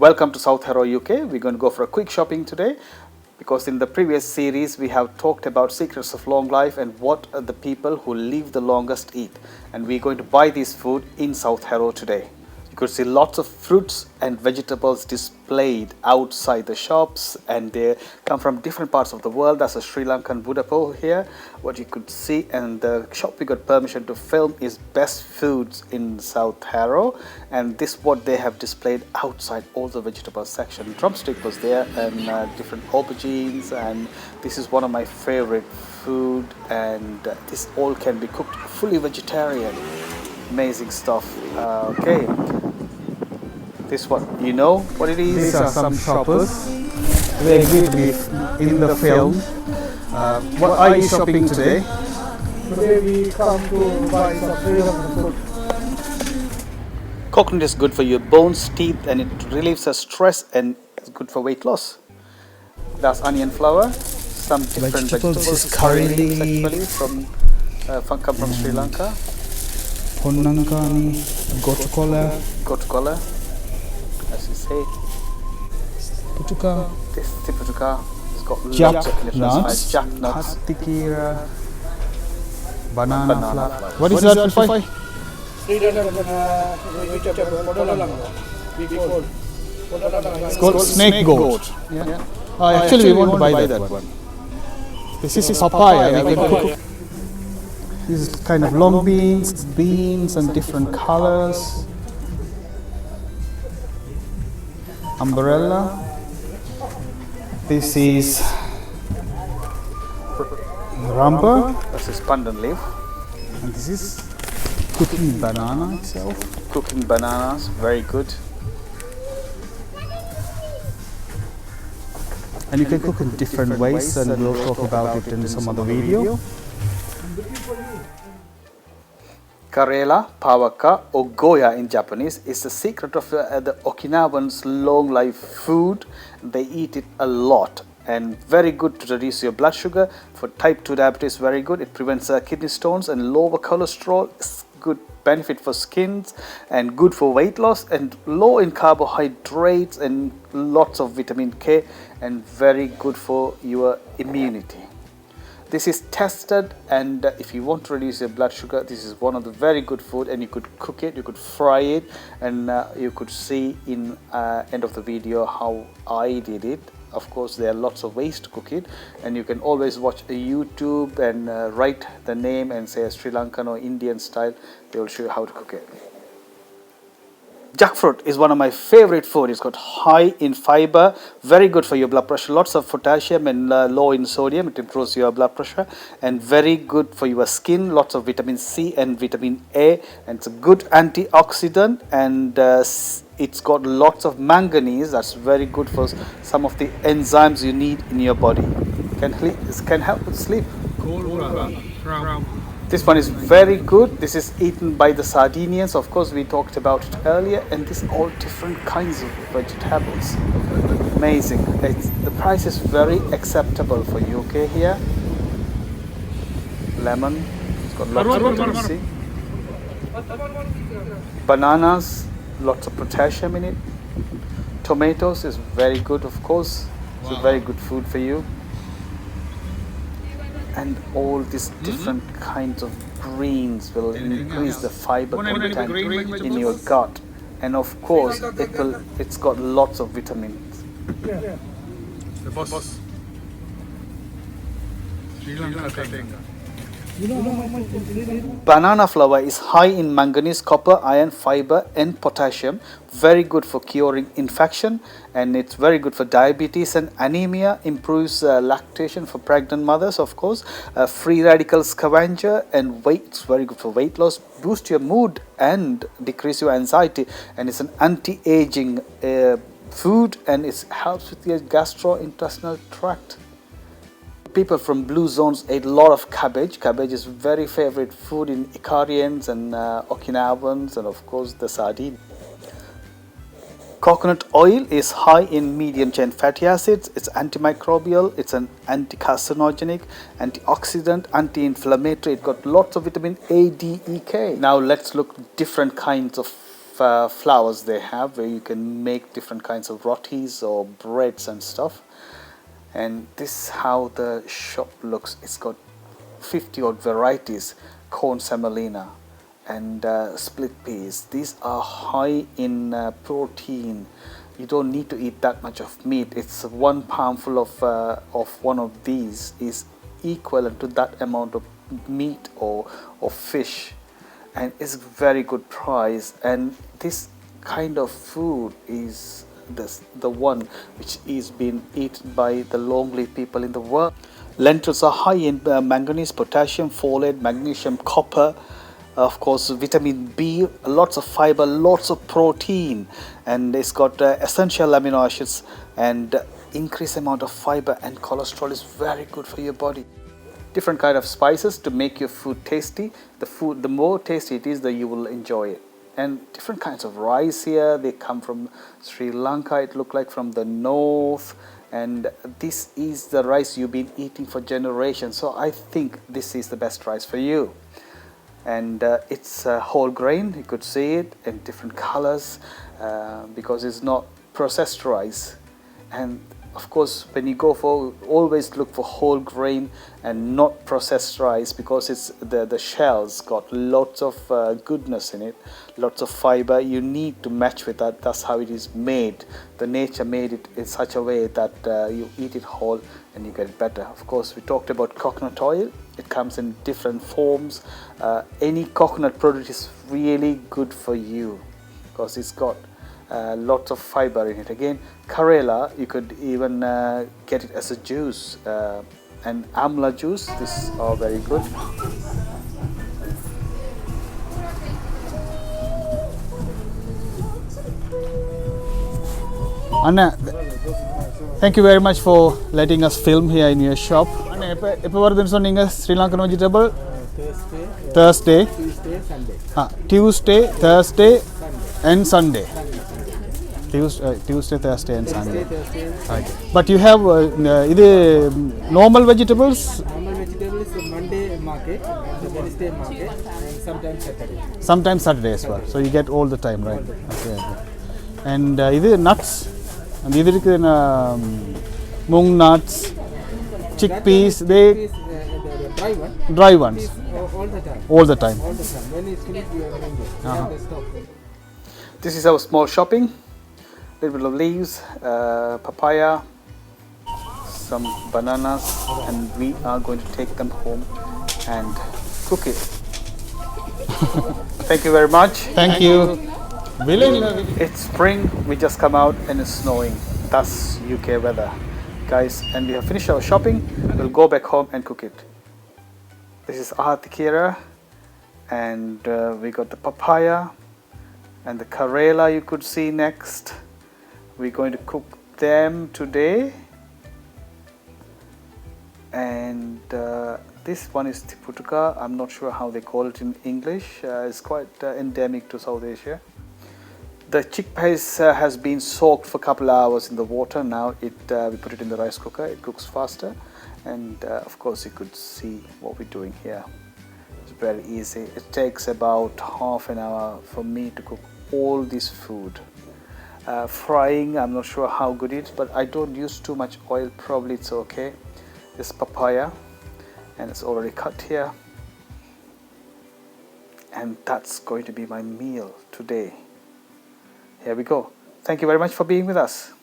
Welcome to South Harrow, UK. We're going to go for a quick shopping today because in the previous series we have talked about secrets of long life and what the people who live the longest eat. And we're going to buy this food in South Harrow today. You could see lots of fruits and vegetables displayed outside the shops, and they come from different parts of the world. That's a Sri Lankan Buddha pole here, what you could see. And the shop we got permission to film is Best Foods in South Harrow, and this what they have displayed outside all the vegetable section. Drumstick was there, and different aubergines, and this is one of my favorite food, and this all can be cooked fully vegetarian. Amazing stuff. Okay, this one, you know what it is? These are some shoppers. They agreed to be in the film. What are you shopping today? Today we come to buy some Sri Lankan food. Coconut is good for your bones, teeth, and it relieves the stress and it's good for weight loss. That's onion flour. Some different vegetables, curry leaves actually come from Sri Lanka. Ponnankani, Gotukola, as you say. Putuka, This tiputuka has got jack lots of different nuts, spices. Jack nuts, hatikira, banana flour. What What is that, Pufai? Sri Lankan vegetable, podalanga. We call podalanga. It's called snake goat. Yeah. Actually, we want to buy that one. This is papaya. We can cook. This is kind of long beans and different colors. Umbrella. This is rumper, This is pandan leaf. and this is cooking banana itself. Cooking bananas, very good. And you can cook in different ways, and we'll talk about it in some other video. Karela, pawaka, or Goya in Japanese is the secret of the Okinawans' long life food. They eat it a lot and very good to reduce your blood sugar. For type 2 diabetes, very good. It prevents kidney stones and lower cholesterol. It's good benefit for skins and good for weight loss, and low in carbohydrates and lots of vitamin K, and very good for your immunity. This is tested, and if you want to reduce your blood sugar, this is one of the very good food, and you could cook it, you could fry it, and you could see in end of the video how I did it. Of course, there are lots of ways to cook it, and you can always watch a YouTube and write the name and say Sri Lankan or Indian style. They will show you how to cook it. Jackfruit is one of my favorite food. It's got high in fiber, very good for your blood pressure, lots of potassium and low in sodium. It improves your blood pressure, and very good for your skin, lots of vitamin C and vitamin A, and it's a good antioxidant, and it's got lots of manganese. That's very good for some of the enzymes you need in your body. Can help with sleep. This one is very good. This is eaten by the Sardinians. Of course, we talked about it earlier, and this all different kinds of vegetables. Amazing. The price is very acceptable for UK here. Lemon. It's got lots of vitamin C. Bananas, lots of potassium in it. Tomatoes is very good, of course. It's a very good food for you. And all these different kinds of greens will increase the fiber content in your gut, and of course it's got lots of vitamins. The boss. Sri Lanka. You know how much is Banana flour is high in manganese, copper, iron, fiber, and potassium. Very good for curing infection, and it's very good for diabetes and anemia. Improves lactation for pregnant mothers, of course. Free radical scavenger, and it's very good for weight loss. Boost your mood and decrease your anxiety, and it's an anti-aging food, and it helps with your gastrointestinal tract. People from blue zones ate a lot of cabbage. Cabbage is very favorite food in ikarians and Okinawans, and of course the sardine. Coconut oil is high in medium chain fatty acids. It's antimicrobial, it's an anti-carcinogenic, antioxidant, anti-inflammatory. It got lots of vitamin A, D, E, K. Now let's look different kinds of flours they have, where you can make different kinds of rotis or breads and stuff. And this is how the shop looks. It's got 50 odd varieties: corn semolina and split peas. These are high in protein. You don't need to eat that much of meat. It's 1 poundful of one of these is equivalent to that amount of meat or fish, and it's very good price. And this kind of food is the one which is being eaten by the long-lived people in the world. Lentils are high in manganese, potassium, folate, magnesium, copper, of course vitamin B, lots of fiber, lots of protein, and it's got essential amino acids and increased amount of fiber, and cholesterol is very good for your body. Different kind of spices to make your food tasty. The more tasty it is, the you will enjoy it. And different kinds of rice here. They come from Sri Lanka, it look like, from the north, and this is the rice you've been eating for generations. So I think this is the best rice for you. And it's whole grain. You could see it in different colors because it's not processed rice. And of course, when you go for, always look for whole grain and not processed rice, because it's the shells got lots of goodness in it, lots of fiber. You need to match with that. That's how it is made. The nature made it in such a way that you eat it whole and you get better. Of course, we talked about coconut oil. It comes in different forms. Any coconut product is really good for you because it's got lots of fiber in it. Again, Karela, you could even get it as a juice, and amla juice. These are very good. Anna, thank you very much for letting us film here in your shop. Anna, எப்போ வருதுன்னு சொன்னீங்க Sri Lankan vegetable? Thursday, Tuesday, Thursday and Sunday. Tuesday, Thursday and Sunday. Right. But you have இது normal vegetables? Normal vegetables Monday market, Wednesday market, and sometimes Saturday. Sometimes Saturday as well. So you get all the time, right? Okay. And இது nuts. And இது இருக்கு mung nuts, chickpeas. They Dry one. dry ones. All the time. All the time. All the time. When it's finished, you are going to have the stock. This is our small shopping. Little bit of leaves, papaya, some bananas, and we are going to take them home and cook it. Thank you very much. Thank you. It's spring, we just come out and it's snowing. That's UK weather, guys. And we have finished our shopping. We'll go back home and cook it. This is Ahatikira, and we got the papaya and the Karela you could see next. We're going to cook them today. And this one is tiputuka. I'm not sure how they call it in English. It's quite endemic to South Asia. The chickpeas has been soaked for a couple of hours in the water. Now we put it in the rice cooker. It cooks faster. And of course you could see what we're doing here. It's very easy. It takes about half an hour for me to cook all this food. Frying, I'm not sure how good it is, but I don't use too much oil. Probably it's okay. This papaya, and it's already cut here. And that's going to be my meal today. Here we go. Thank you very much for being with us.